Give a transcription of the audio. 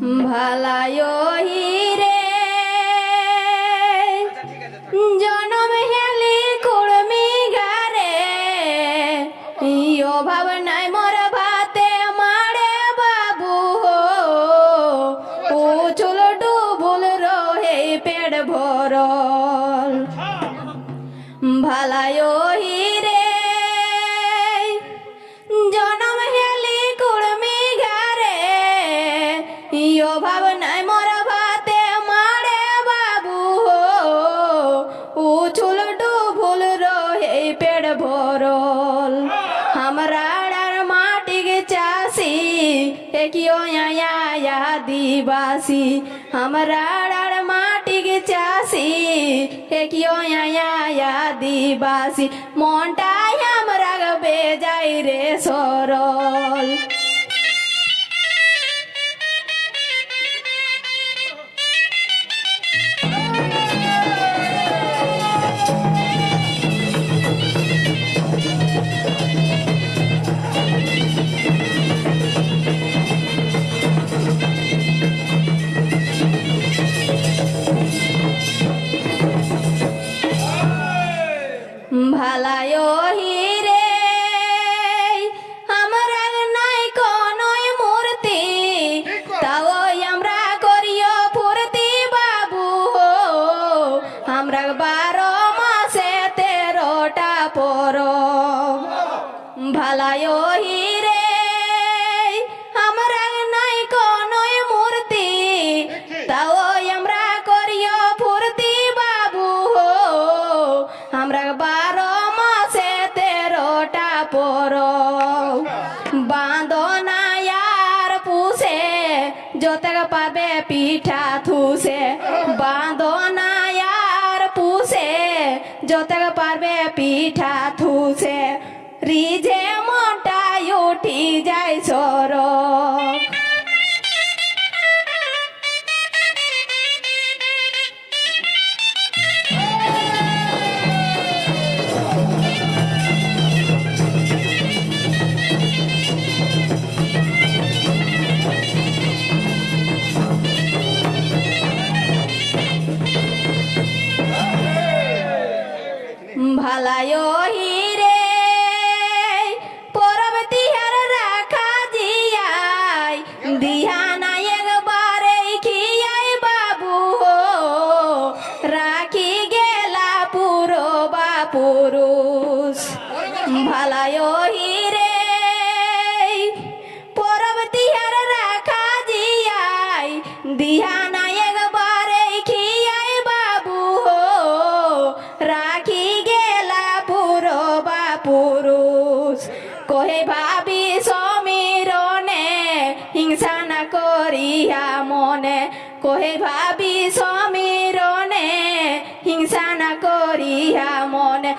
ভালায় হিরে জনম হেলি কুড়মি গারে অভাব নাই মোর ভাতে মারে বাবু ও চুল ডুবুল রহে পেট ভরল ভালায় হিরে জনম হেলি কুড়মি গারে অভাব নাই মোর ভাতে মারে বাবু উছুল ডুবুল রহে পেট ভরল हमरा माटी के चासी एकियो या दिवासी हमरा माटी के चासी एकियो या दिवासी मोंटा हमरा बेजाई रे सरल ভালায় হিরে আমরা নাই কোনোই মূর্তি তাও আমরা করিও ফুর্তি বাবু আমরা 12 মাসে 13টা পরব ভালায় হিরে আমরা নাই কোনোই মূর্তি তাও আমরা করিও ফুর্তি বাবু আমরা 12 মাসে 13টা পরব বাঁধনা यार পুষে যতক পারবে পিঠা থুসে বাঁধনা यार পুষে যতক পারবে পিঠা থুসে রিজে মোটা উঠি যায় সরক ভালায় হিরে পরব তিহার রাখা জিয়াই দিহানা একবারে খিয়াই বাবু রাখি গেলা পুরো বা পুরুষ ভালায় হিরে পরব তিহার রাখা জিয়াই দিহানা একবারে খিয়াই বাবু রাখি পুরুষ কহে ভাবি সমীরনে হিংসা না করিয়া মনে কহে ভাবি সমীরনে হিংসা না করিয়া মনে